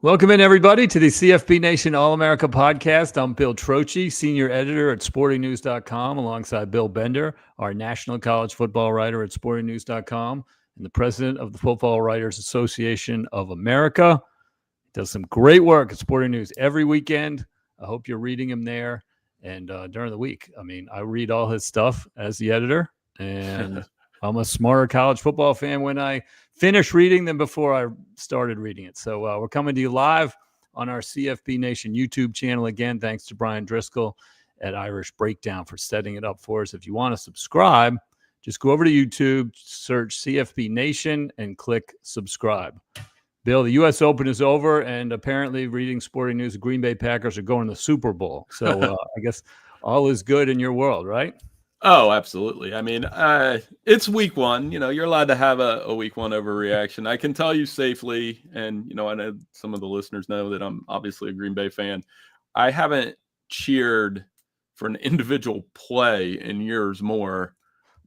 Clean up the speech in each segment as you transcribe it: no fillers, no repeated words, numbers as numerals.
Welcome in, everybody, to the CFB Nation All-America podcast. I'm Bill Trocchi, senior editor at sportingnews.com, alongside Bill Bender, our national college football writer at sportingnews.com, and the president of the Football Writers Association of America. He does some great work at Sporting News every weekend. I hope you're reading him there and during the week. I mean, I read all his stuff as the editor, and I'm a smarter college football fan when I finish reading than before I started reading it. So we're coming to you live on our CFB Nation YouTube channel. Again, thanks to Brian Driscoll at Irish Breakdown for setting it up for us. If you want to subscribe, just go over to YouTube, search CFB Nation, and click subscribe. Bill, the U.S. Open is over, and apparently, reading Sporting News, the Green Bay Packers are going to the Super Bowl. So I guess all is good in your world, right? Oh, absolutely. I mean, it's week one. You know, you're allowed to have a week one overreaction. I can tell you safely, and, you know, I know some of the listeners know that I'm obviously a Green Bay fan. I haven't cheered for an individual play in years more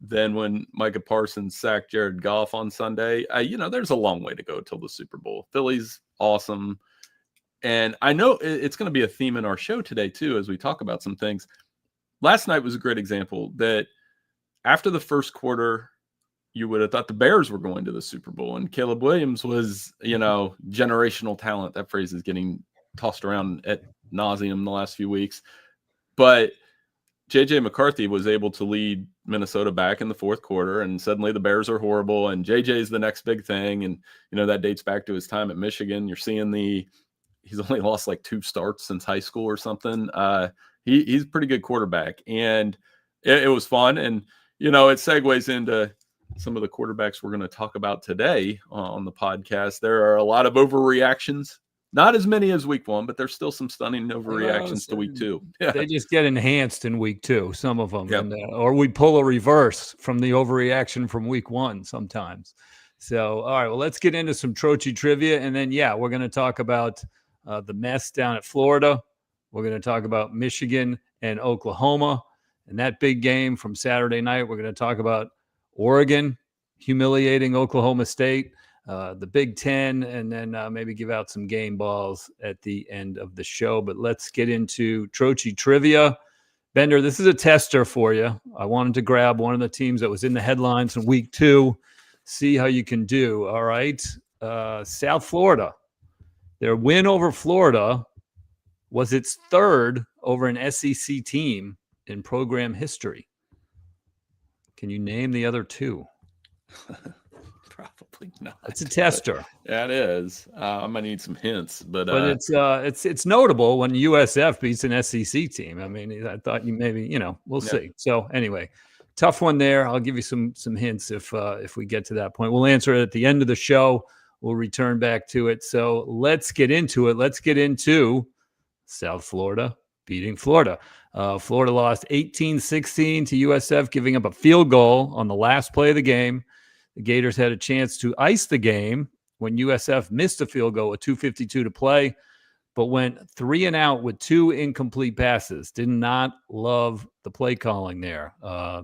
than when Micah Parsons sacked Jared Goff on Sunday. You know, there's a long way to go till the Super Bowl. Philly's awesome. And I know it's going to be a theme in our show today, too, as we talk about some things. Last night was a great example that after the first quarter, you would have thought the Bears were going to the Super Bowl, and Caleb Williams was, you know, generational talent. That phrase is getting tossed around at nauseum the last few weeks. But J.J. McCarthy was able to lead Minnesota back in the fourth quarter, and suddenly the Bears are horrible, and J.J. is the next big thing. And, you know, that dates back to his time at Michigan. You're seeing he's only lost like 2 starts since high school or something. He's a pretty good quarterback, and it was fun. And, you know, it segues into some of the quarterbacks we're going to talk about today on the podcast. There are a lot of overreactions. Not as many as week one, but there's still some stunning overreactions to week two. Yeah. They just get enhanced in week two, some of them. Yep. And, or we pull a reverse from the overreaction from week one sometimes. So, all right, well, let's get into some Trocchi trivia. And then, yeah, we're going to talk about the mess down at Florida. We're going to talk about Michigan and Oklahoma and that big game from Saturday night. We're going to talk about Oregon humiliating Oklahoma State, the Big Ten, and then maybe give out some game balls at the end of the show. But let's get into Trocchi trivia. Bender, this is a tester for you. I wanted to grab one of the teams that was in the headlines in week 2, see how you can do. All right. South Florida. Their win over Florida was its 3rd over an SEC team in program history. Can you name the other 2? Probably not. It's a tester. Yeah, it is. I might need some hints, but it's notable when USF beats an SEC team. I mean, I thought you maybe, you know, we'll see. So anyway, tough one there. I'll give you some hints if we get to that point. We'll answer it at the end of the show. We'll return back to it. So let's get into it. Let's get into South Florida beating Florida. Florida lost 18-16 to USF, giving up a field goal on the last play of the game. The Gators had a chance to ice the game when USF missed a field goal with 2:52 to play, but went 3 and out with 2 incomplete passes. Did not love the play calling there.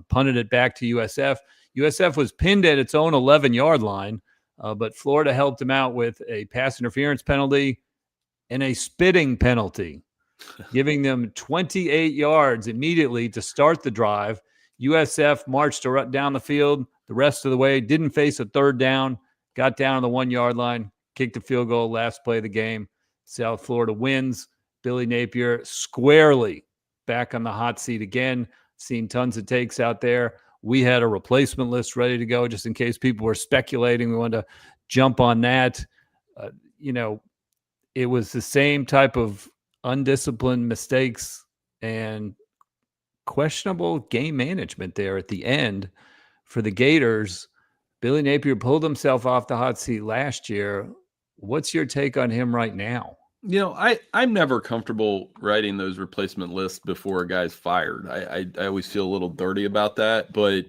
Punted it back to USF. USF was pinned at its own 11-yard line, but Florida helped him out with a pass interference penalty and a spitting penalty, giving them 28 yards immediately to start the drive. USF marched down the field the rest of the way, didn't face a 3rd down, got down on the 1-yard line, kicked a field goal, last play of the game. South Florida wins. Billy Napier squarely back on the hot seat again. Seen tons of takes out there. We had a replacement list ready to go just in case people were speculating. We wanted to jump on that. You know, it was the same type of undisciplined mistakes and questionable game management there at the end for the Gators. Billy Napier pulled himself off the hot seat last year. What's your take on him right now? You know, I'm never comfortable writing those replacement lists before a guy's fired. I always feel a little dirty about that, but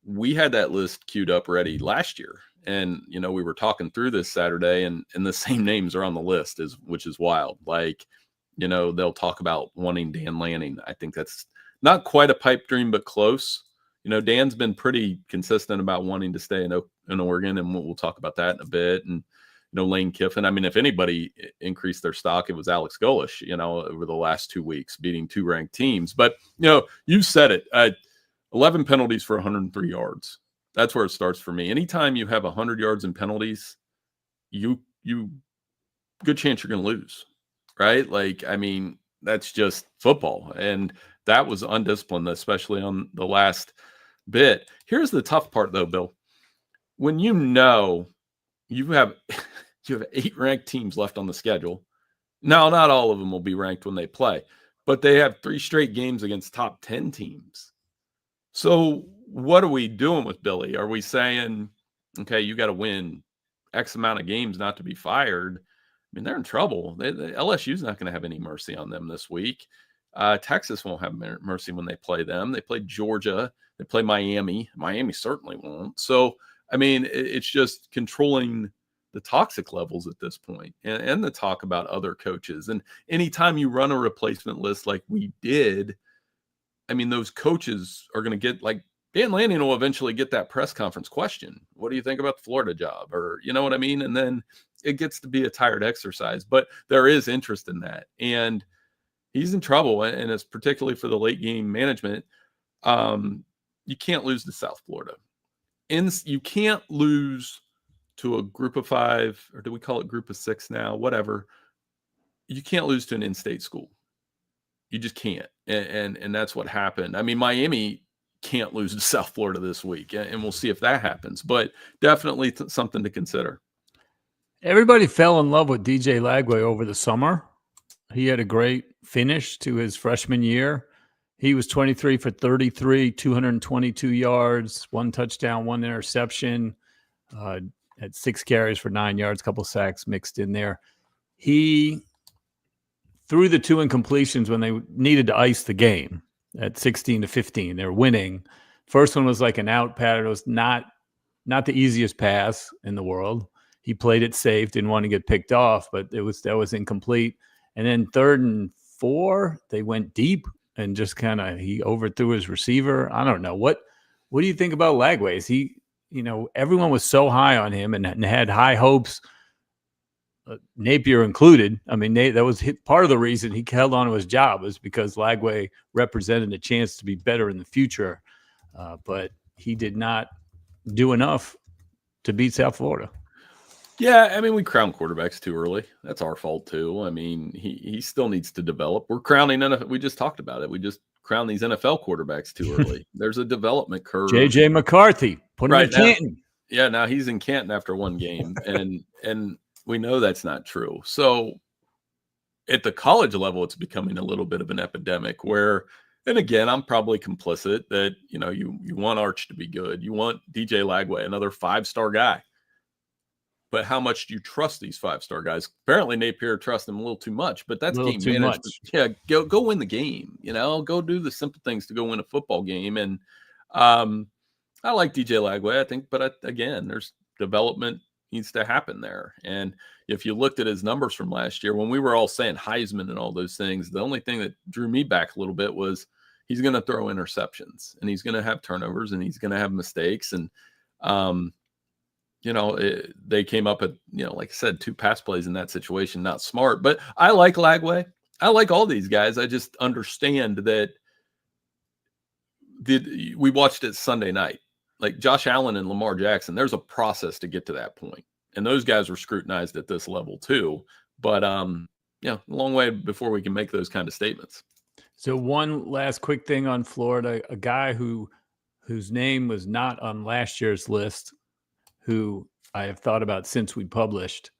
we had that list queued up ready last year. And, you know, we were talking through this Saturday, and the same names are on the list, which is wild. Like, you know, they'll talk about wanting Dan Lanning. I think that's not quite a pipe dream, but close. You know, Dan's been pretty consistent about wanting to stay in Oregon, and we'll talk about that in a bit. And, Lane Kiffin. I mean, if anybody increased their stock, it was Alex Golish, over the last 2 weeks, beating 2 ranked teams. But, you said it, 11 penalties for 103 yards. That's where it starts for me. Anytime you have 100 yards in penalties, you good chance you're going to lose, right? Like, I mean, that's just football. And that was undisciplined, especially on the last bit. Here's the tough part, though, Bill. When you have 8 ranked teams left on the schedule. Now, not all of them will be ranked when they play, but they have 3 straight games against top 10 teams. So what are we doing with Billy? Are we saying, okay, you got to win X amount of games not to be fired? I mean, they're in trouble. LSU's not going to have any mercy on them this week. Texas won't have mercy when they play them. They play Georgia. They play Miami. Miami certainly won't. So, I mean, it's just controlling the toxic levels at this point, and the talk about other coaches. And anytime you run a replacement list like we did, I mean, those coaches are going to get, like, Dan Lanning will eventually get that press conference question. What do you think about the Florida job? Or, you know what I mean? And then it gets to be a tired exercise, but there is interest in that. And he's in trouble, and it's particularly for the late game management. You can't lose to South Florida. You can't lose to a group of 5, or do we call it group of 6 now? Whatever. You can't lose to an in-state school. You just can't. And that's what happened. I mean, Miami can't lose to South Florida this week, and we'll see if that happens, but definitely something to consider. Everybody fell in love with DJ Lagway over the summer. He had a great finish to his freshman year. He was 23 for 33, 222 yards, 1 touchdown, 1 interception, had 6 carries for 9 yards, a couple sacks mixed in there. He threw the 2 incompletions when they needed to ice the game at 16-15. They were winning. First one was like an out pattern. It was not the easiest pass in the world. He played it safe, didn't want to get picked off, but that was incomplete. And then 3rd and 4, they went deep and just he overthrew his receiver. I don't know. What do you think about Lagway? Is he, everyone was so high on him and had high hopes, Napier included. I mean, that was part of the reason he held on to his job, was because Lagway represented a chance to be better in the future. But he did not do enough to beat South Florida. Yeah, I mean, we crown quarterbacks too early. That's our fault too. I mean, he still needs to develop. We're crowning NFL. We just talked about it. We just crown these NFL quarterbacks too early. There's a development curve. JJ McCarthy, put him in Canton. Yeah, now he's in Canton after 1 game, and we know that's not true. So at the college level, it's becoming a little bit of an epidemic where, and again, I'm probably complicit that, you want Arch to be good. You want DJ Lagway, another 5-star guy. But how much do you trust these 5-star guys? Apparently Napier trusts them a little too much, but that's game management. Yeah, go win the game. Go do the simple things to go win a football game. And I like DJ Lagway, I think, but again, there's development needs to happen there. And if you looked at his numbers from last year, when we were all saying Heisman and all those things, the only thing that drew me back a little bit was he's going to throw interceptions, and he's going to have turnovers, and he's going to have mistakes. And they came up at, like I said, 2 pass plays in that situation, not smart. But I like Lagway. I like all these guys. I just understand that we watched it Sunday night. Like Josh Allen and Lamar Jackson, there's a process to get to that point. And those guys were scrutinized at this level too. But, a long way before we can make those kind of statements. So one last quick thing on Florida, a guy whose name was not on last year's list, who I have thought about since we published,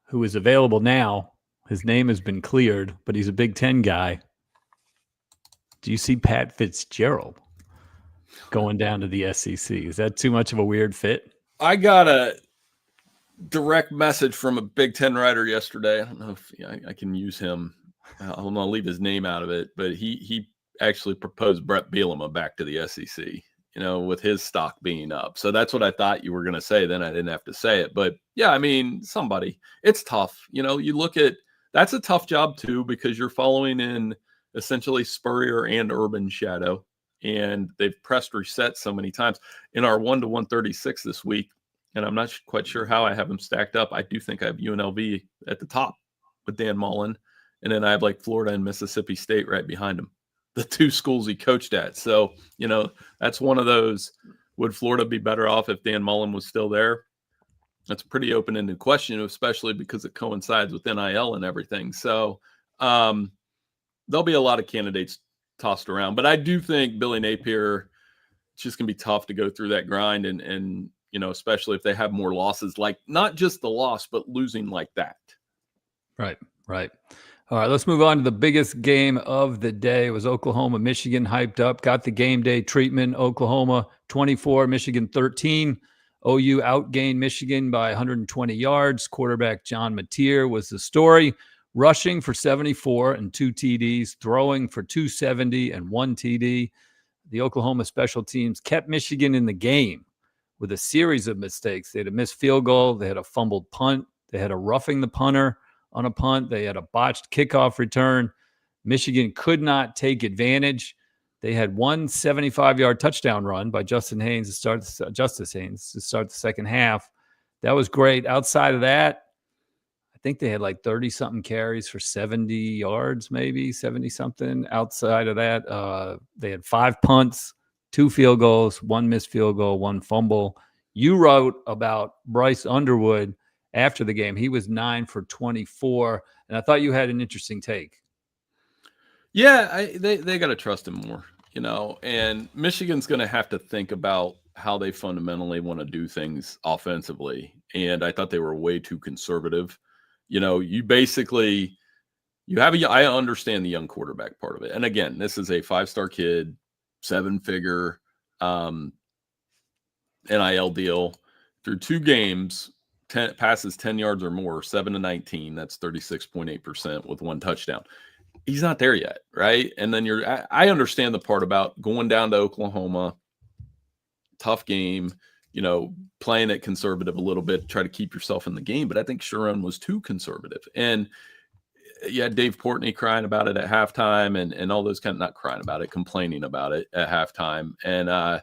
who is available now. His name has been cleared, but he's a Big Ten guy. Do you see Pat Fitzgerald going down to the SEC? Is that too much of a weird fit? I got a direct message from a Big Ten writer yesterday. I don't know if I can use him. I'm going to leave his name out of it, but he actually proposed Brett Bielema back to the SEC. With his stock being up. So that's what I thought you were going to say. Then I didn't have to say it. But yeah, I mean, it's tough. You look at, that's a tough job too, because you're following in essentially Spurrier and Urban shadow, and they've pressed reset so many times. In our 1 to 136 this week, and I'm not quite sure how I have them stacked up. I do think I have UNLV at the top with Dan Mullen, and then I have like Florida and Mississippi State right behind him, the two schools he coached at. So, that's one of those. Would Florida be better off if Dan Mullen was still there? That's a pretty open-ended question, especially because it coincides with NIL and everything. So there'll be a lot of candidates tossed around. But I do think Billy Napier, it's just going to be tough to go through that grind. And especially if they have more losses, like not just the loss, but losing like that. Right. All right, let's move on to the biggest game of the day. It was Oklahoma, Michigan, hyped up, got the game day treatment. Oklahoma 24, Michigan 13. OU outgained Michigan by 120 yards. Quarterback John Napier was the story, rushing for 74 and 2 TDs, throwing for 270 and 1 TD. The Oklahoma special teams kept Michigan in the game with a series of mistakes. They had a missed field goal. They had a fumbled punt. They had a roughing the punter on a punt. They had a botched kickoff return. Michigan could not take advantage. They had one 75-yard touchdown run by Justice Haynes to start the second half. That was great. Outside of that, I think they had like 30-something carries for 70 yards, maybe 70-something. Outside of that, they had 5 punts, 2 field goals, 1 missed field goal, 1 fumble. You wrote about Bryce Underwood after the game. He was 9 for 24, and I thought you had an interesting take. Yeah, they got to trust him more, and Michigan's going to have to think about how they fundamentally want to do things offensively. And I thought they were way too conservative. I understand the young quarterback part of it. And again, this is a 5-star kid, 7-figure NIL deal through 2 games, 10 passes 10 yards or more, 7-19. That's 36.8% with 1 touchdown. He's not there yet, right? And then I understand the part about going down to Oklahoma, tough game, playing it conservative a little bit, try to keep yourself in the game. But I think Sharon was too conservative. And yeah, Dave Portney crying about it at halftime and all those not crying about it, complaining about it at halftime. And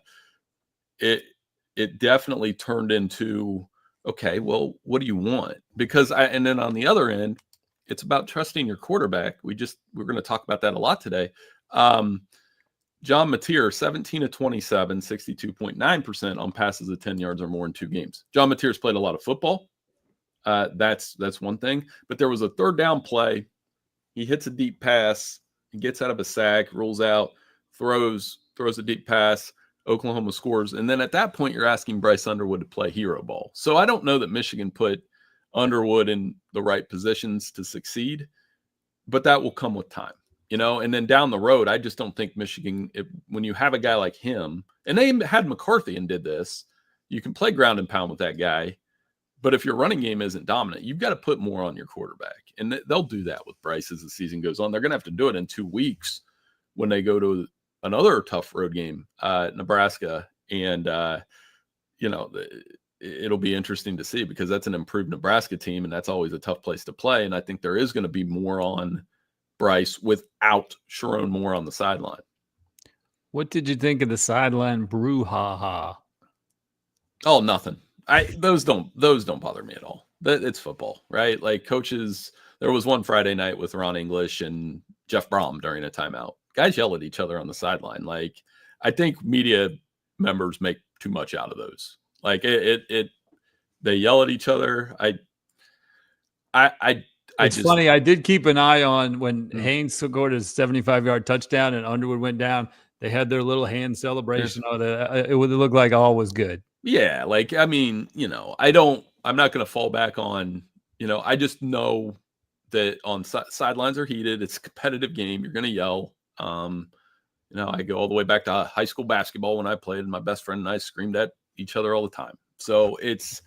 it definitely turned into, okay, well, what do you want? And then on the other end, it's about trusting your quarterback. We're going to talk about that a lot today. John Napier, 17 of 27, 62.9% on passes of 10 yards or more in 2 games. John Natier's played a lot of football. That's one thing. But there was a 3rd down play. He hits a deep pass. He gets out of a sack, rolls out, throws a deep pass. Oklahoma scores. And then at that point, you're asking Bryce Underwood to play hero ball. So I don't know that Michigan put Underwood in the right positions to succeed, but that will come with time, and then down the road, I just don't think Michigan, when you have a guy like him, and they had McCarthy and did this, you can play ground and pound with that guy, but if your running game isn't dominant, you've got to put more on your quarterback, and they'll do that with Bryce as the season goes on. They're going to have to do it in 2 weeks when they go to another tough road game, Nebraska, and it'll be interesting to see because that's an improved Nebraska team, and that's always a tough place to play. And I think there is going to be more on Bryce without Sharon Moore on the sideline. What did you think of the sideline brouhaha? Oh, nothing. Those don't bother me at all. It's football, right? Like coaches, there was one Friday night with Ron English and Jeff Brom during a timeout. Guys yell at each other on the sideline. Like I think media members make too much out of those. Like they yell at each other. It's funny. I did keep an eye on when Haynes scored his 75-yard touchdown and Underwood went down. They had their little hand celebration. It would look like all was good. Yeah. Like, I mean, I'm not going to fall back on, I just know that on sidelines are heated. It's a competitive game. You're going to yell. I go all the way back to high school basketball when I played, and my best friend and I screamed at each other all the time. So it's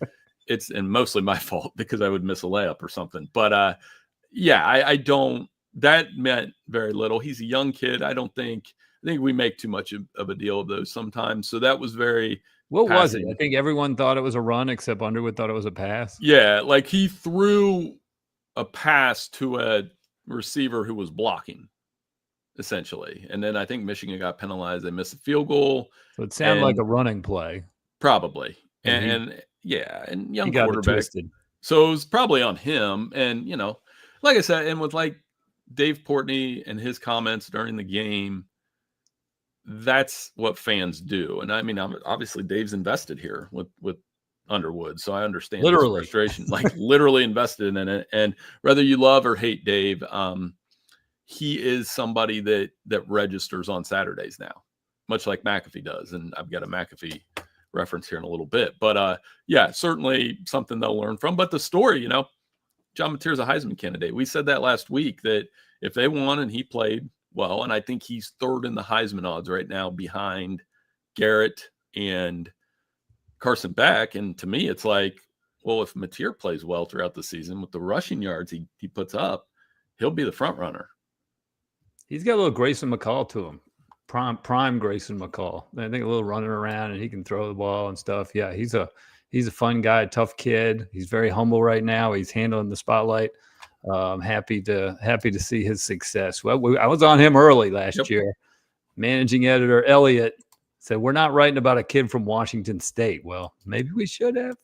and mostly my fault because I would miss a layup or something. But I don't. That meant very little. He's a young kid. I think we make too much of a deal of those sometimes. So that was very. What was it? I think everyone thought it was a run except Underwood thought it was a pass. Yeah, like he threw a pass to a receiver who was blocking, essentially. And then I think Michigan got penalized. They missed a field goal. So it sounded like a running play. Probably. And Yeah, and He young got it quarterback. twisted. So it was probably on him. And, like I said, and with like Dave Portnoy and his comments during the game, that's what fans do. And I mean, obviously Dave's invested here with Underwood, so I understand his Literally. frustration, like literally invested in it. And whether you love or hate Dave, he is somebody that registers on Saturdays now, much like McAfee does. And I've got a McAfee reference here in a little bit, but yeah, certainly something they'll learn from. But the story, John Mateer's a Heisman candidate. We said that last week, that if they won and he played well, and I think he's third in the Heisman odds right now behind Garrett and Carson Beck. And to me, it's like, well, if Mateer plays well throughout the season with the rushing yards he puts up, he'll be the front runner. He's got a little Grayson McCall to him. Prime Grayson McCall. I think a little running around, and he can throw the ball and stuff. Yeah, he's a fun guy, a tough kid. He's very humble right now. He's handling the spotlight. I'm happy to see his success. Well, I was on him early last year. Managing editor Elliot said, we're not writing about a kid from Washington State. Well, maybe we should have.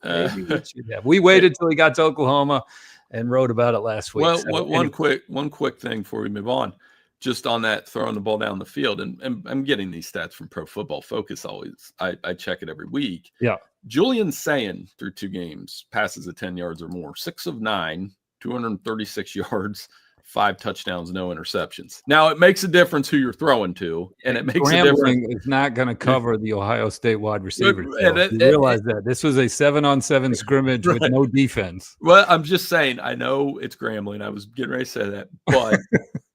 We waited till he got to Oklahoma and wrote about it last week. Well, one quick thing before we move on, just on that throwing the ball down the field, and I'm getting these stats from Pro Football Focus always. I check it every week. Yeah. Julian Sayin through 2 games passes of 10 yards or more, 6 of 9, 236 yards, 5 touchdowns, no interceptions. Now it makes a difference who you're throwing to, and it makes a difference. It's not going to cover the Ohio State wide receiver. You realize that this was a 7-on-7 scrimmage with no defense. Well, I'm just saying, I know it's Grambling. I was getting ready to say that, but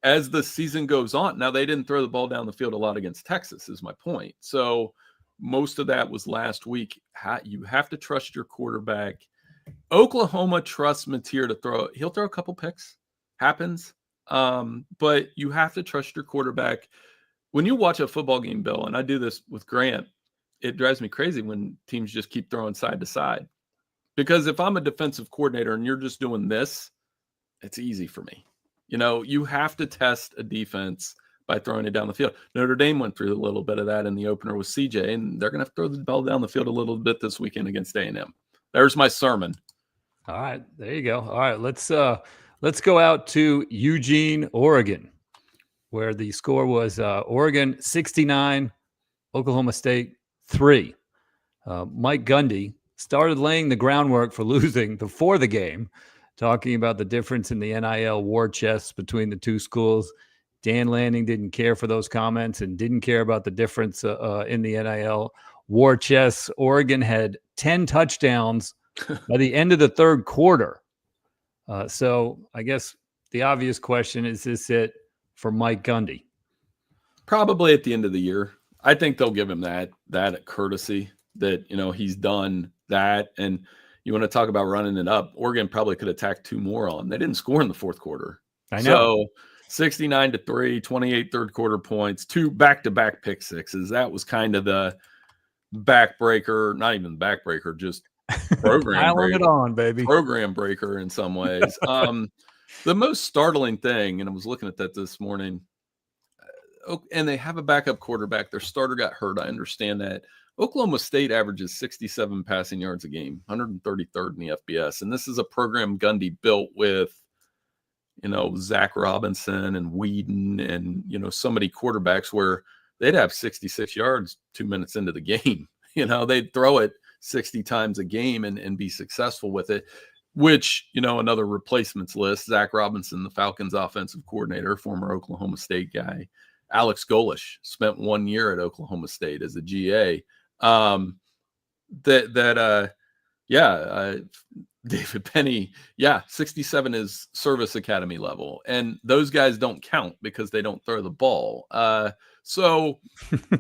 as the season goes on, now they didn't throw the ball down the field a lot against Texas, is my point. So most of that was last week. You have to trust your quarterback. Oklahoma trusts Mateer to throw. He'll throw a couple picks. Happens. But you have to trust your quarterback. When you watch a football game, Bill, and I do this with Grant, it drives me crazy when teams just keep throwing side to side. Because if I'm a defensive coordinator and you're just doing this, it's easy for me. You have to test a defense by throwing it down the field. Notre Dame went through a little bit of that in the opener with CJ, and they're going to have to throw the ball down the field a little bit this weekend against A&M. There's my sermon. All right, there you go. All right, let's go out to Eugene, Oregon, where the score was Oregon 69, Oklahoma State 3. Mike Gundy started laying the groundwork for losing before the game, talking about the difference in the NIL war chests between the two schools. Dan Lanning didn't care for those comments and didn't care about the difference in the NIL war chests. Oregon had 10 touchdowns by the end of the third quarter. So I guess the obvious question is this it for Mike Gundy? Probably at the end of the year. I think they'll give him that courtesy that, he's done that. And you want to talk about running it up. Oregon probably could attack 2 more on. They didn't score in the fourth quarter. I know. So 69-3, 28 third quarter points, 2 back-to-back pick sixes. That was kind of the backbreaker, not even backbreaker, just program breaker. It on, baby. Program breaker in some ways. The most startling thing, and I was looking at that this morning, and they have a backup quarterback. Their starter got hurt. I understand that. Oklahoma State averages 67 passing yards a game, 133rd in the FBS. And this is a program Gundy built with, Zach Robinson and Whedon and, so many quarterbacks where they'd have 66 yards 2 minutes into the game. They'd throw it 60 times a game and be successful with it, which, another replacements list, Zach Robinson, the Falcons offensive coordinator, former Oklahoma State guy. Alex Golish spent 1 year at Oklahoma State as a GA. David Penny, 67 is service academy level, and those guys don't count because they don't throw the ball. So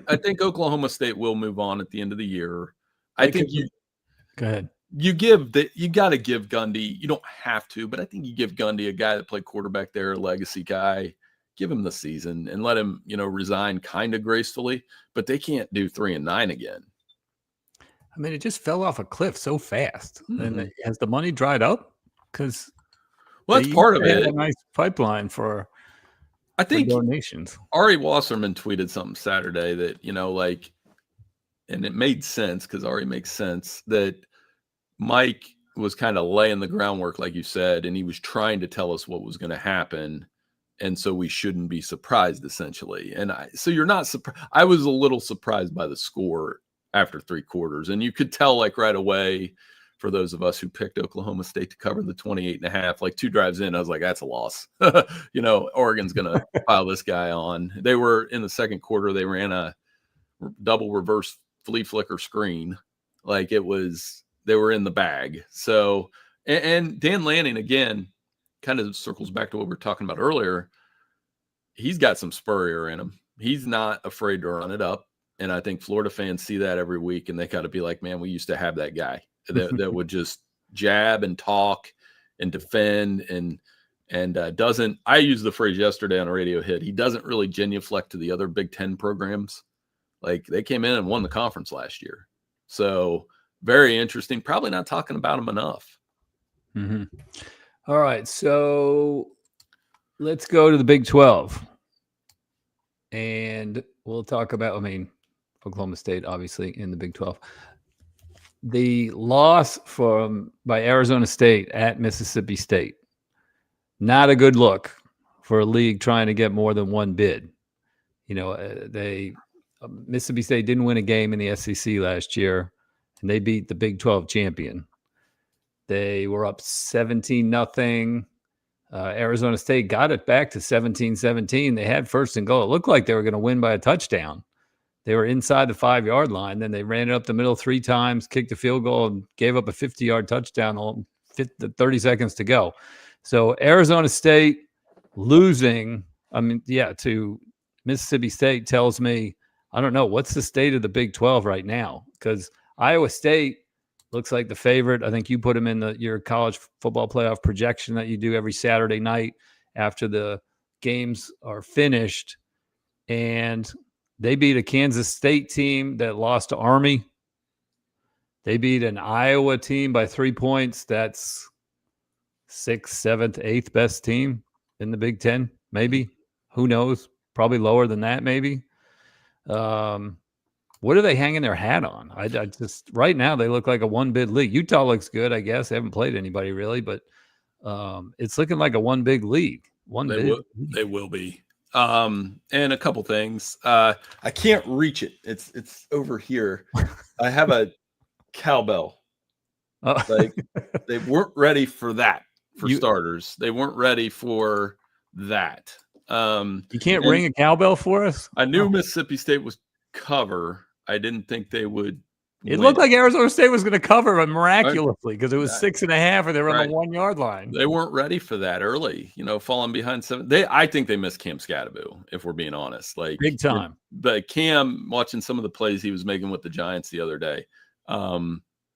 I think Oklahoma State will move on at the end of the year. I think go ahead. You got to give Gundy, you don't have to, but I think you give Gundy, a guy that played quarterback there, a legacy guy, give him the season and let him, resign kind of gracefully, but they can't do 3-9 again. I mean, it just fell off a cliff so fast. Mm-hmm. And has the money dried up? Because that's part of it. A nice pipeline for donations. Ari Wasserman tweeted something Saturday that, and it made sense because Ari makes sense that Mike was kind of laying the groundwork, like you said, and he was trying to tell us what was going to happen. And so we shouldn't be surprised, essentially. And so you're not surprised. I was a little surprised by the score after 3 quarters. And you could tell, like, right away, for those of us who picked Oklahoma State to cover the 28.5, like 2 drives in, I was like, that's a loss. Oregon's going to pile this guy on. They were in the second quarter, they ran a double reverse flea flicker screen. Like, they were in the bag. So, and Dan Lanning, again, kind of circles back to what we were talking about earlier. He's got some Spurrier in him. He's not afraid to run it up. And I think Florida fans see that every week, and they got to be like, man, we used to have that guy that would just jab and talk and defend and doesn't. I used the phrase yesterday on a radio hit. He doesn't really genuflect to the other Big Ten programs. Like, they came in and won the conference last year. So very interesting. Probably not talking about him enough. Mm-hmm. All right, so let's go to the Big 12. And we'll talk about, Oklahoma State, obviously, in the Big 12. The loss by Arizona State at Mississippi State. Not a good look for a league trying to get more than one bid. Mississippi State didn't win a game in the SEC last year, and they beat the Big 12 champion. They were up 17-0. Arizona State got it back to 17-17. They had first and goal. It looked like they were going to win by a touchdown. They were inside the 5-yard line. Then they ran it up the middle 3 times, kicked a field goal, and gave up a 50-yard touchdown 30 seconds to go. So Arizona State losing, to Mississippi State tells me, I don't know, what's the state of the Big 12 right now? Because Iowa State looks like the favorite. I think you put them in your college football playoff projection that you do every Saturday night after the games are finished. And they beat a Kansas State team that lost to Army. They beat an Iowa team by 3 points. That's 6th, 7th, 8th best team in the Big Ten, maybe. Who knows? Probably lower than that, maybe. What are they hanging their hat on? I just right now they look like a one-bid league. Utah looks good, I guess. They haven't played anybody really, but it's looking like a one big league. They will be. And a couple things. I can't reach it. It's over here. I have a cowbell. Like, they weren't ready for that. Starters, they weren't ready for that. You can't ring a cowbell for us? I knew Mississippi State was cover. I didn't think they would. It looked like Arizona State was going to cover miraculously because it was 6.5 and they were on the 1-yard line. They weren't ready for that early, falling behind 7. I think they missed Cam Scatteroo, if we're being honest. Like, big time. But Cam, watching some of the plays he was making with the Giants the other day.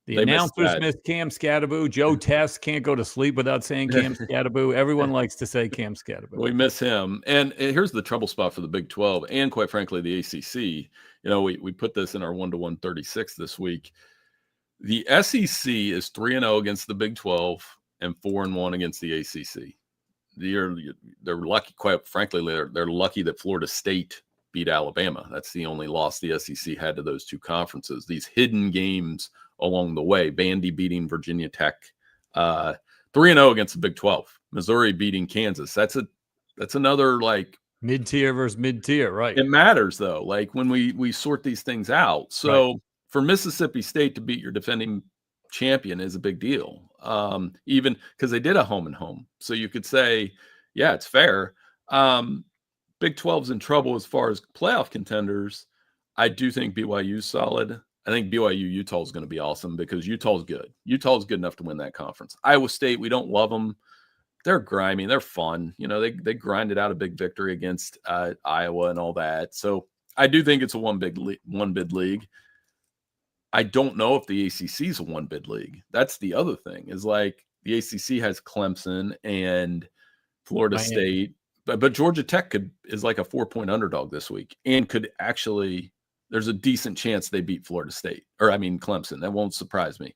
The announcers missed Cam Scatteroo. Joe Tess can't go to sleep without saying Cam Scatteroo. Everyone likes to say Cam Scatteroo. We miss him. And here's the trouble spot for the Big 12 and, quite frankly, the ACC. We put this in our 1-to-1 36 this week. The SEC is 3-0 against the Big 12 and 4-1 against the ACC. They're lucky, quite frankly, they're lucky that Florida State beat Alabama. That's the only loss the SEC had to those two conferences. These hidden games along the way. Vandy beating Virginia Tech, 3-0 against the Big 12. Missouri beating Kansas. That's another, like, mid-tier versus mid-tier, right? It matters, though, like, when we sort these things out. So for Mississippi State to beat your defending champion is a big deal, even because they did a home and home. So you could say, yeah, it's fair. Big 12's in trouble as far as playoff contenders. I do think BYU's solid. I think BYU-Utah is going to be awesome because Utah's good. Utah's good enough to win that conference. Iowa State, we don't love them. They're grimy. They're fun. They grinded out a big victory against Iowa and all that. So I do think it's a one-bid league. I don't know if the ACC is a one-bid league. That's the other thing is, like, the ACC has Clemson and Florida State, but Georgia Tech is like a 4-point underdog this week and could actually. There's a decent chance they beat Florida State, Clemson. That won't surprise me.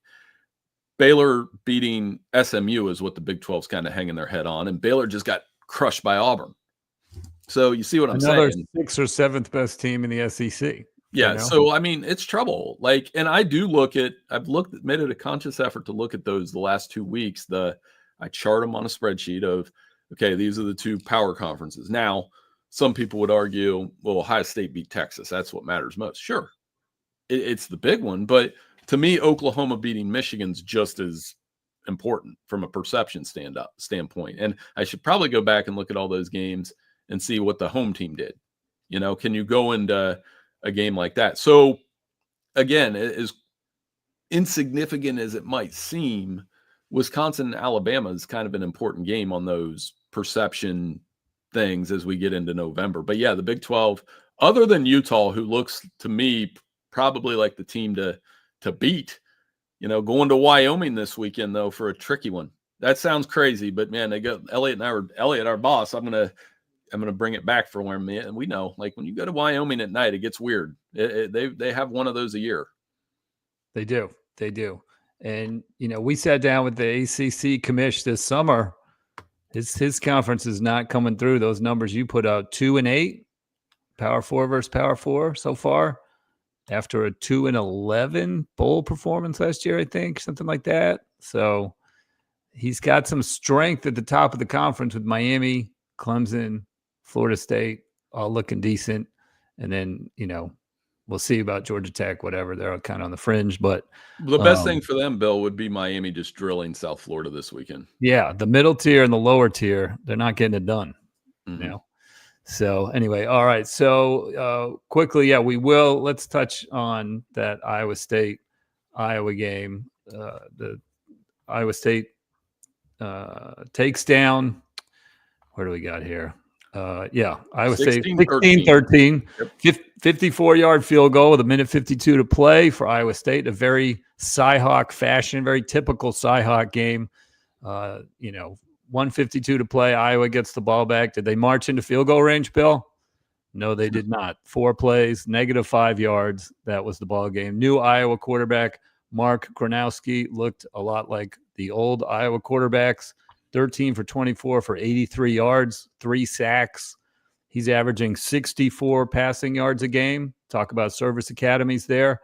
Baylor beating SMU is what the Big 12's kind of hanging their head on, and Baylor just got crushed by Auburn. So you see what I'm saying? Another 6th or 7th best team in the SEC. Yeah, know? so, I mean, it's trouble, like and I've made it a conscious effort to look at those the last 2 weeks, I chart them on a spreadsheet of, okay, these are the 2 power conferences. Now, some people would argue, well, Ohio State beat Texas, that's what matters most. Sure, it's the big one, but to me, Oklahoma beating Michigan's just as important from a perception standpoint, and I should probably go back and look at all those games and see what the home team did. Can you go into a game like that? So again, as insignificant as it might seem, Wisconsin and Alabama is kind of an important game on those perception things as we get into November. But yeah, the Big 12, other than Utah, who looks to me probably like the team to beat, going to Wyoming this weekend though for a tricky one. That sounds crazy, but man, they go Elliot, our boss. I'm gonna bring it back for one minute, and we know, like when you go to Wyoming at night, it gets weird. They have one of those a year. They do. And we sat down with the ACC commish this summer. His conference is not coming through those numbers you put out. 2-8, Power 4 versus Power 4 so far, after a 2-11 bowl performance last year, I think, something like that. So he's got some strength at the top of the conference with Miami, Clemson, Florida State, all looking decent. And then, we'll see about Georgia Tech, whatever. They're kind of on the fringe. But the best thing for them, Bill, would be Miami just drilling South Florida this weekend. Yeah, the middle tier and the lower tier, they're not getting it done. Mm-hmm. So anyway, all right. So quickly, let's touch on that Iowa State-Iowa game. The Iowa State takes down, where do we got here? Iowa State 16-13, 54-yard field goal with 1:52 to play for Iowa State. A very Cyhawk fashion, very typical Cyhawk game. 1:52 to play. Iowa gets the ball back. Did they march into field goal range, Bill? No, they did not. 4 plays, -5 yards. That was the ball game. New Iowa quarterback Mark Gronowski looked a lot like the old Iowa quarterbacks. 13 for 24 for 83 yards, 3 sacks. He's averaging 64 passing yards a game. Talk about service academies there.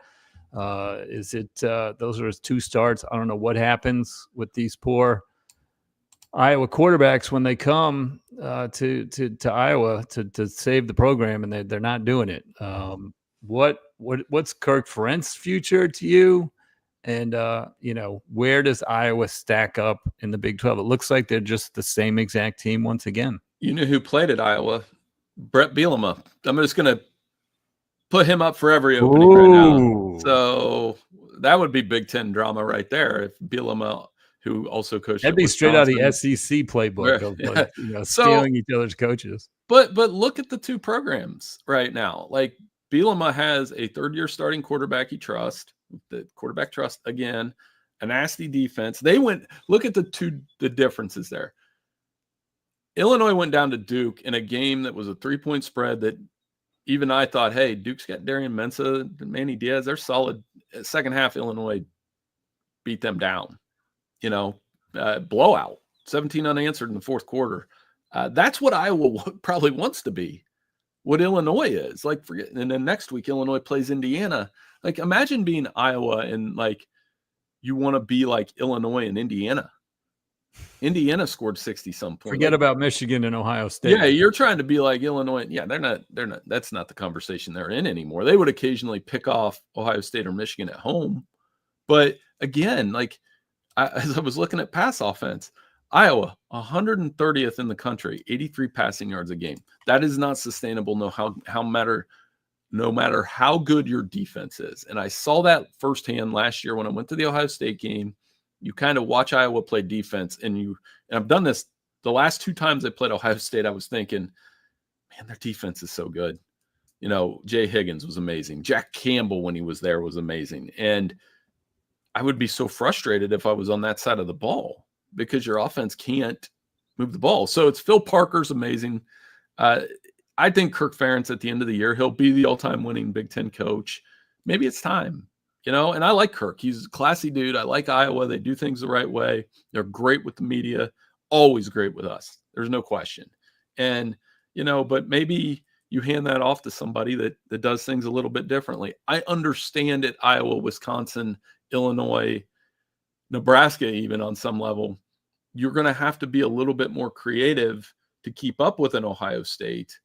Those are his 2 starts. I don't know what happens with these poor Iowa quarterbacks when they come to Iowa to save the program, and they're not doing it. What's Kirk Ferentz' future to you? And, where does Iowa stack up in the Big 12? It looks like they're just the same exact team once again. You know who played at Iowa? Brett Bielema. I'm just going to put him up for every opening right now. So that would be Big Ten drama right there. If Bielema, who also coached, that'd be straight out of the SEC playbook of stealing each other's coaches. But look at the 2 programs right now. Like Bielema has a 3rd-year starting quarterback he trusts. The quarterback trust again, a nasty defense. Look at the differences there. Illinois went down to Duke in a game that was a 3-point spread that even I thought, hey, Duke's got Darian Mensah, Manny Diaz, they're solid. Second half, Illinois beat them down. Blowout, 17 unanswered in the 4th quarter. That's what Iowa probably wants to be. What Illinois is like. And then next week, Illinois plays Indiana. Like, imagine being Iowa and like you want to be like Illinois and Indiana. Indiana scored 60-some points. Forget about Michigan and Ohio State. Yeah, you're trying to be like Illinois. Yeah, they're not. That's not the conversation they're in anymore. They would occasionally pick off Ohio State or Michigan at home, but again, like as I was looking at pass offense, Iowa 130th in the country, 83 passing yards a game. That is not sustainable. No matter how good your defense is. And I saw that firsthand last year when I went to the Ohio State game. You kind of watch Iowa play defense, and I've done this the last 2 times I played Ohio State. I was thinking, man, their defense is so good. Jay Higgins was amazing. Jack Campbell, when he was there, was amazing. And I would be so frustrated if I was on that side of the ball because your offense can't move the ball. So it's Phil Parker's amazing. I think Kirk Ferentz at the end of the year, he'll be the all-time winning Big Ten coach. Maybe it's time, and I like Kirk. He's a classy dude. I like Iowa. They do things the right way. They're great with the media, always great with us. There's no question. And, but maybe, you hand that off to somebody that does things a little bit differently. I understand at Iowa, Wisconsin, Illinois, Nebraska, even on some level, you're going to have to be a little bit more creative to keep up with an Ohio State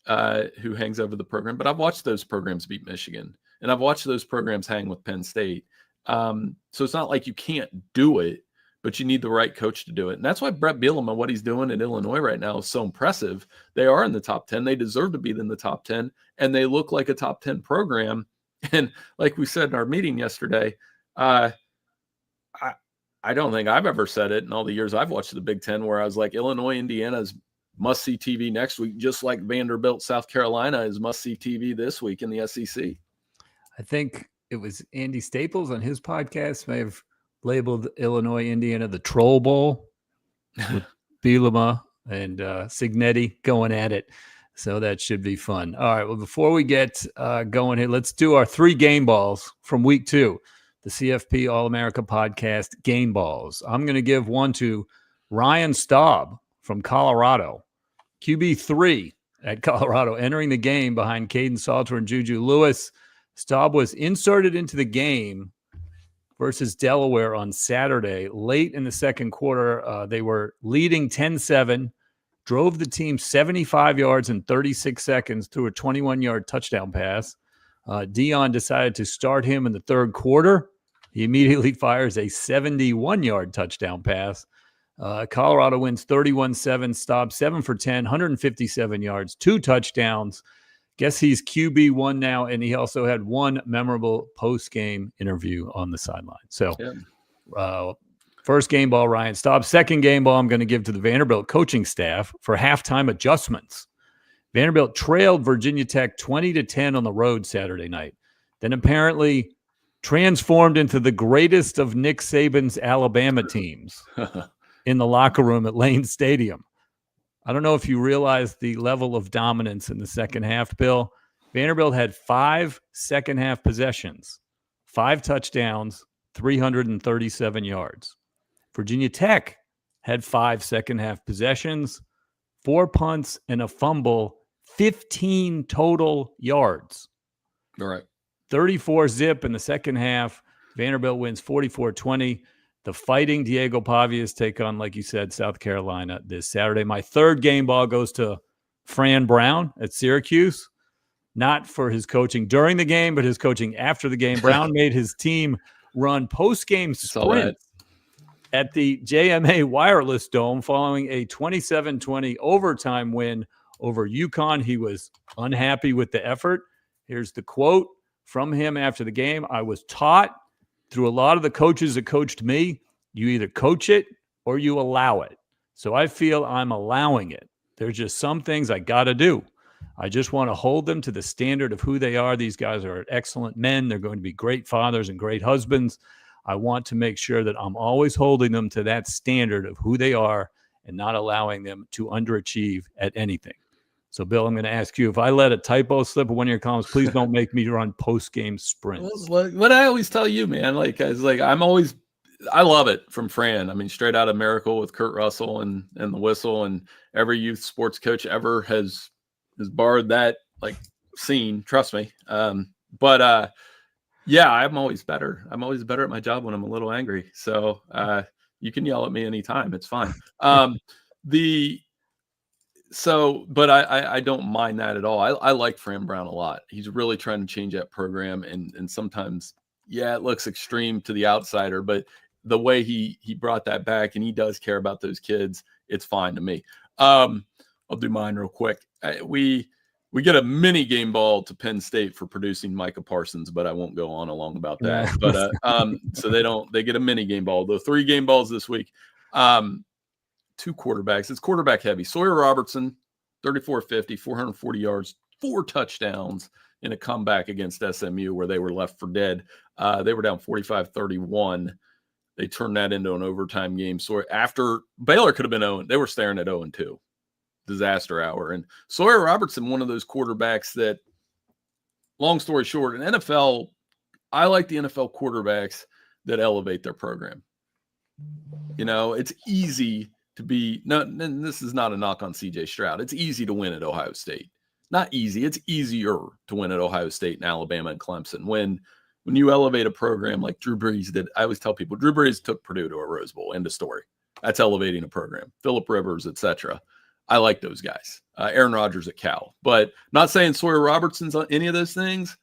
who hangs over the program. But I've watched those programs beat Michigan, and I've watched those programs hang with Penn State. So it's not like you can't do it, but you need the right coach to do it. And that's why Brett Bielema, what he's doing at Illinois right now, is so impressive. They are in the top 10. They deserve to be in the top 10, and they look like a top 10 program. And like we said in our meeting yesterday, I don't think I've ever said it in all the years I've watched the Big Ten where I was like, Illinois, Indiana's must-see TV next week, just like Vanderbilt, South Carolina is must-see TV this week in the SEC. I think it was Andy Staples on his podcast may have labeled Illinois, Indiana the Troll Bowl with Bielema and Signetti going at it. So that should be fun. All right, well, before we get going here, let's do our 3 game balls from week 2. The CFP All-America podcast game balls. I'm going to give one to Ryan Staub from Colorado, QB3 at Colorado, entering the game behind Caden Salter and Juju Lewis. Staub was inserted into the game versus Delaware on Saturday. Late in the second quarter, they were leading 10-7, drove the team 75 yards in 36 seconds through a 21-yard touchdown pass. Dion decided to start him in the third quarter. He immediately fires a 71-yard touchdown pass. Colorado wins 31-7. Staub 7 for 10, 157 yards, 2 touchdowns. Guess he's QB1 now, and he also had one memorable post-game interview on the sideline. So, first game ball, Ryan Staub. Second game ball, I'm going to give to the Vanderbilt coaching staff for halftime adjustments. Vanderbilt trailed Virginia Tech 20-10 on the road Saturday night. Then apparently transformed into the greatest of Nick Saban's Alabama teams in the locker room at Lane Stadium. I don't know if you realize the level of dominance in the second half, Bill. Vanderbilt had 5 second-half possessions, 5 touchdowns, 337 yards. Virginia Tech had 5 second-half possessions, 4 punts, and a fumble, 15 total yards. All right. 34 zip in the second half. Vanderbilt wins 44-20. The Fighting Diego Pavias take on, like you said, South Carolina this Saturday. My third game ball goes to Fran Brown at Syracuse, not for his coaching during the game, but his coaching after the game. Brown made his team run post-game sprints at the JMA Wireless Dome following a 27-20 overtime win over UConn. He was unhappy with the effort. Here's the quote from him after the game. I was taught through a lot of the coaches that coached me, you either coach it or you allow it. So I feel I'm allowing it. There's just some things I got to do. I just want to hold them to the standard of who they are. These guys are excellent men. They're going to be great fathers and great husbands. I want to make sure that I'm always holding them to that standard of who they are and not allowing them to underachieve at anything. So, Bill, I'm going to ask you, if I let a typo slip of one of your columns, please don't make me run post-game sprints. What I always tell you, man, I love it from Fran. I mean, straight out of Miracle with Kurt Russell and the whistle, and every youth sports coach ever has borrowed that scene. Trust me. Yeah, I'm always better. I'm always better at my job when I'm a little angry. So you can yell at me anytime. It's fine. But I don't mind that at all. I like Fran Brown a lot. He's really trying to change that program. And sometimes, it looks extreme to the outsider, but the way he brought that back and he does care about those kids, it's fine to me. I'll do mine real quick. We get a mini game ball to Penn State for producing Micah Parsons, but I won't go on along about that. Yeah. But so they get a mini game ball. The 3 game balls this week. 2 quarterbacks. It's quarterback heavy. Sawyer Robertson, 34-50, 440 yards, 4 touchdowns in a comeback against SMU where they were left for dead. They were down 45-31. They turned that into an overtime game. So after Baylor could have been 0, they were staring at 0-2. Disaster hour. And Sawyer Robertson, one of those quarterbacks that, long story short, in NFL, I like the NFL quarterbacks that elevate their program. It's easy to be, no, and this is not a knock on CJ Stroud. It's easy to win at Ohio State. not easy. It's easier to win at Ohio State and Alabama and Clemson when you elevate a program like Drew Brees did. I always tell people Drew Brees took Purdue to a Rose Bowl. End of story. That's elevating a program. Phillip Rivers, etc. I like those guys. Aaron Rodgers at Cal, but not saying Sawyer Robertson's on any of those things.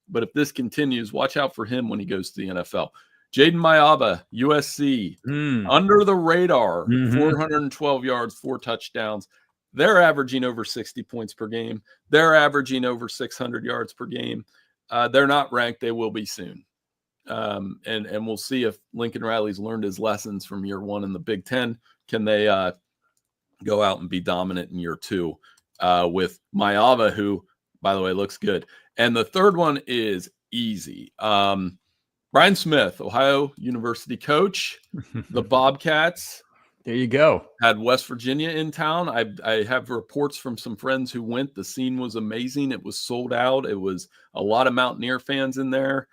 But if this continues, watch out for him when he goes to the NFL. Jaden Mayava, USC, under the radar, 412 yards, 4 touchdowns. They're averaging over 60 points per game. They're averaging over 600 yards per game. They're not ranked. They will be soon. And we'll see if Lincoln Riley's learned his lessons from year 1 in the Big Ten. Can they go out and be dominant in year 2 with Mayava, who, by the way, looks good. And the third one is easy. Brian Smith, Ohio University coach, the Bobcats. There you go. Had West Virginia in town. I have reports from some friends who went. The scene was amazing. It was sold out. It was a lot of Mountaineer fans in there.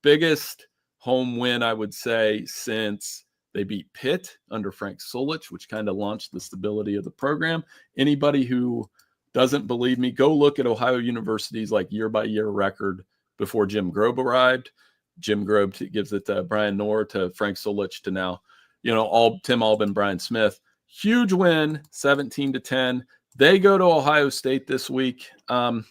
Biggest home win, I would say, since they beat Pitt under Frank Solich, which kind of launched the stability of the program. Anybody who doesn't believe me, go look at Ohio University's like year-by-year record before Jim Grobe arrived. Jim Grobe gives it to Brian Knorr, to Frank Solich, to now, Tim Albin, Brian Smith. Huge win, 17-10. They go to Ohio State this week. A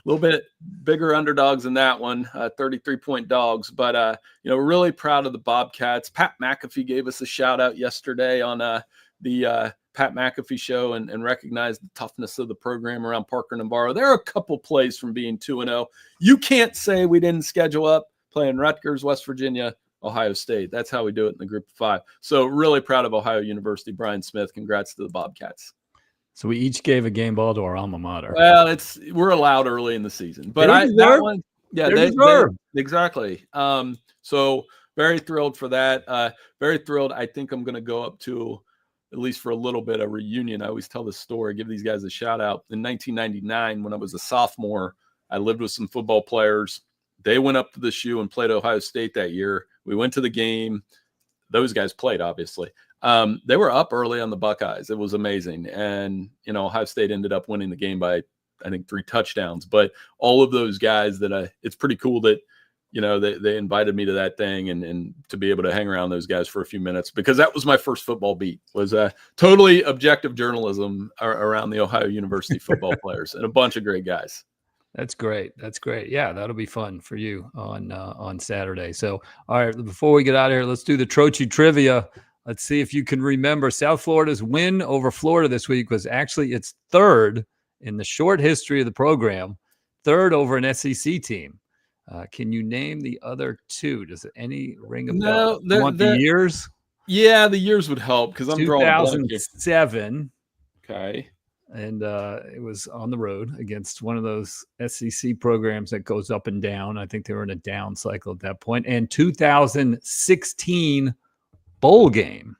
little bit bigger underdogs in that one, 33-point dogs. But, really proud of the Bobcats. Pat McAfee gave us a shout-out yesterday on the Pat McAfee show and recognized the toughness of the program around Parker Navarro. There are a couple plays from being 2-0. You can't say we didn't schedule up playing Rutgers, West Virginia, Ohio State. That's how we do it in the group of 5. So really proud of Ohio University. Brian Smith, congrats to the Bobcats. So we each gave a game ball to our alma mater. Well, we're allowed early in the season, but exactly. So very thrilled for that. Very thrilled. I think I'm going to go up to, at least for a little bit, a reunion. I always tell this story, give these guys a shout out. In 1999, when I was a sophomore, I lived with some football players. They went up to the shoe and played Ohio State that year. We went to the game. Those guys played, obviously. They were up early on the Buckeyes. It was amazing. And, Ohio State ended up winning the game by, I think, 3 touchdowns. But all of those guys it's pretty cool that, they invited me to that thing and to be able to hang around those guys for a few minutes, because that was my first football beat, was totally objective journalism around the Ohio University football players and a bunch of great guys. That's great. That's great. Yeah, that'll be fun for you on Saturday. So, all right, before we get out of here, let's do the Troche trivia. Let's see if you can remember. South Florida's win over Florida this week was actually its 3rd in the short history of the program, 3rd over an SEC team. Can you name the other 2? Does it any ring a bell? You want the years? Yeah, the years would help, because I'm drawing 2007. Okay. And it was on the road against one of those SEC programs that goes up and down. I think they were in a down cycle at that point. And 2016 bowl game.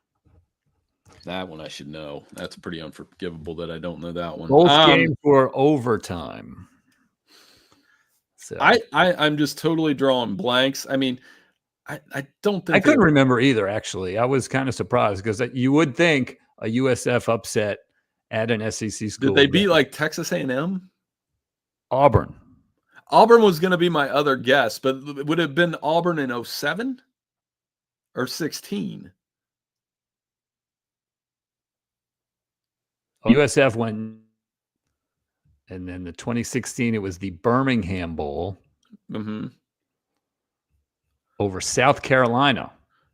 That one I should know. That's pretty unforgivable that I don't know that one. Both games were overtime. So I'm just totally drawing blanks. I mean, I don't think I couldn't remember either, actually. I was kind of surprised, because you would think a USF upset at an SEC school. Did they beat like Texas A&M? Auburn. Auburn was going to be my other guess, but would it have been Auburn in 07 or 16? USF went, and then the 2016, it was the Birmingham Bowl over South Carolina.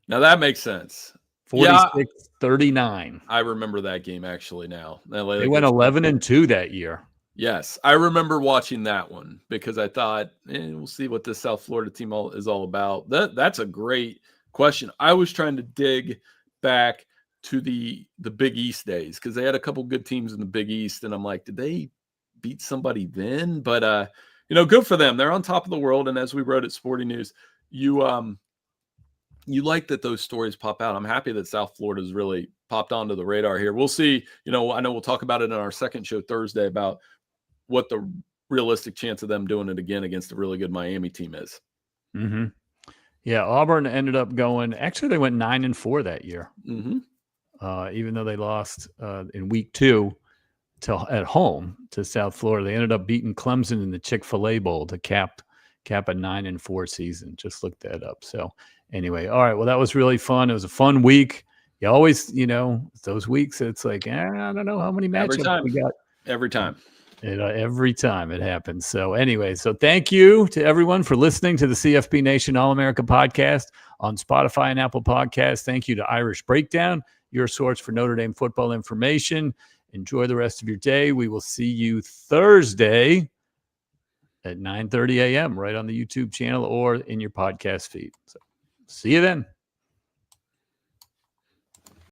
Now that makes sense. 46-39. I remember that game actually now. They went 11-2 that year. Yes, I remember watching that one, because I thought, we'll see what this South Florida team is all about. That's a great question. I was trying to dig back to the Big East days, because they had a couple good teams in the Big East, and I'm like, did they beat somebody then? But good for them. They're on top of the world, and as we wrote at Sporting News, you like that those stories pop out. I'm happy that South Florida's really popped onto the radar here. We'll see. I know we'll talk about it in our second show Thursday about what the realistic chance of them doing it again against a really good Miami team is. Mm-hmm. Yeah, Auburn ended up going. Actually, they went 9-4 that year. Mm-hmm. Even though they lost in week 2, at home to South Florida. They ended up beating Clemson in the Chick-fil-A Bowl to cap a 9-4 season. Just look that up. So anyway, all right. Well, that was really fun. It was a fun week. You always, those weeks, it's like, I don't know how many matchups we got. Every time. Every time it happens. So anyway, so thank you to everyone for listening to the CFB Nation All-America podcast on Spotify and Apple Podcasts. Thank you to Irish Breakdown, your source for Notre Dame football information. Enjoy the rest of your day. We will see you Thursday at 9:30 a.m. right on the YouTube channel or in your podcast feed. So see you then.